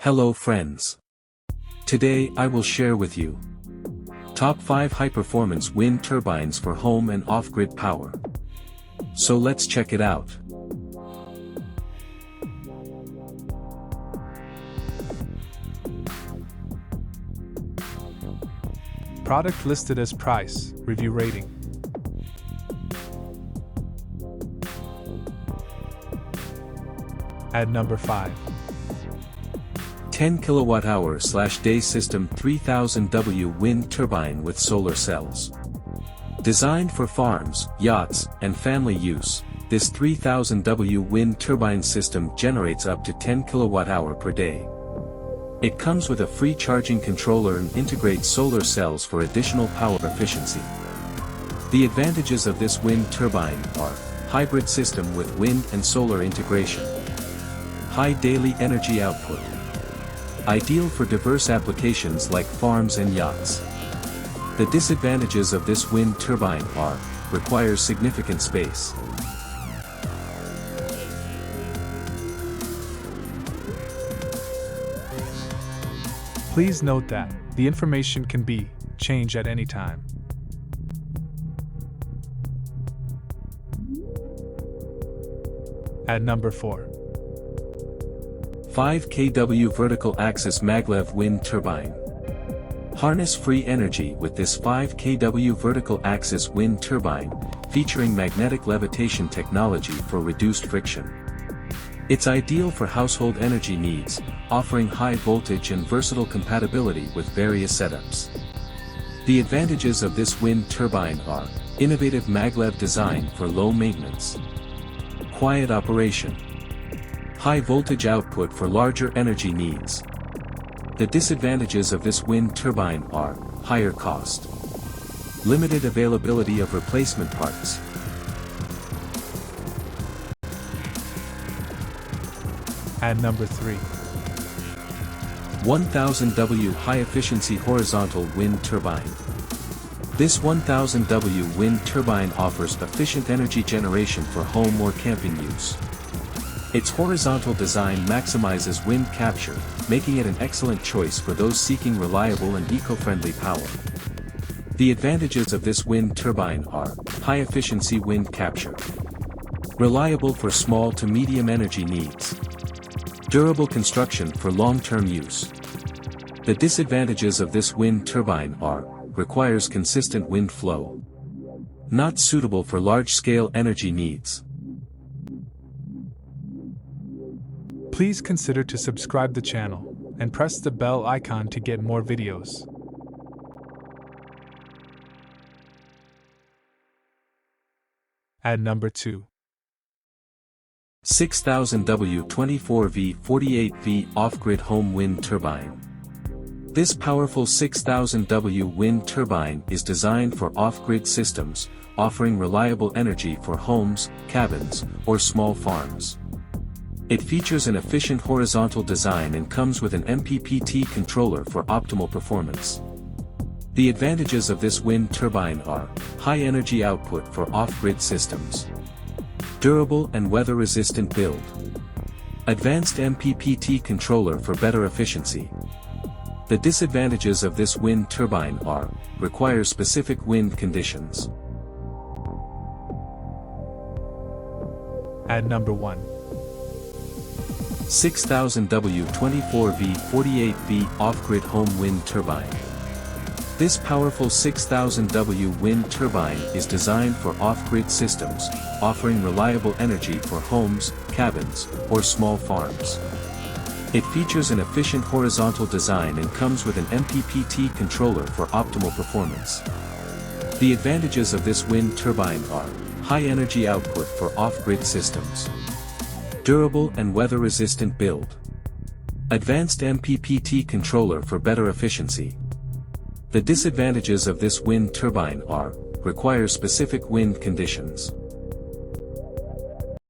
Hello friends. Today I will share with you Top 5 high-performance wind turbines for home and off-grid power. So let's check it out. Product listed as price, review rating. At number 5. 10 kWh/day system 3000W wind turbine with solar cells. Designed for farms, yachts, and family use, this 3000W wind turbine system generates up to 10 kWh per day. It comes with a free charging controller and integrates solar cells for additional power efficiency. The advantages of this wind turbine are hybrid system with wind and solar integration, high daily energy output, ideal for diverse applications like farms and yachts. The disadvantages of this wind turbine are, requires significant space. Please note that the information can be changed at any time. At number 4. 5 kW vertical axis Maglev wind turbine. Harness free energy with this 5 kW vertical axis wind turbine, featuring magnetic levitation technology for reduced friction. It's ideal for household energy needs, offering high voltage and versatile compatibility with various setups. The advantages of this wind turbine are innovative Maglev design for low maintenance, quiet operation, high voltage output for larger energy needs. The disadvantages of this wind turbine are higher cost, limited availability of replacement parts. At number 3. 1000W high-efficiency horizontal wind turbine. This 1000W wind turbine offers efficient energy generation for home or camping use. Its horizontal design maximizes wind capture, making it an excellent choice for those seeking reliable and eco-friendly power. The advantages of this wind turbine are high-efficiency wind capture, reliable for small to medium energy needs, durable construction for long-term use. The disadvantages of this wind turbine are requires consistent wind flow, not suitable for large-scale energy needs. Please consider to subscribe the channel and press the bell icon to get more videos. At number 2. 6000W 24V 48V off-grid home wind turbine. This powerful 6000W wind turbine is designed for off-grid systems, offering reliable energy for homes, cabins, or small farms. It features an efficient horizontal design and comes with an MPPT controller for optimal performance. The advantages of this wind turbine are high energy output for off-grid systems, durable and weather-resistant build, advanced MPPT controller for better efficiency. The disadvantages of this wind turbine are requires specific wind conditions. At number 1. 6000W 24V 48V off-grid home wind turbine. This powerful 6000W wind turbine is designed for off-grid systems, offering reliable energy for homes, cabins, or small farms. It features an efficient horizontal design and comes with an MPPT controller for optimal performance. The advantages of this wind turbine are high energy output for off-grid systems, durable and weather-resistant build, advanced MPPT controller for better efficiency. The disadvantages of this wind turbine are requires specific wind conditions.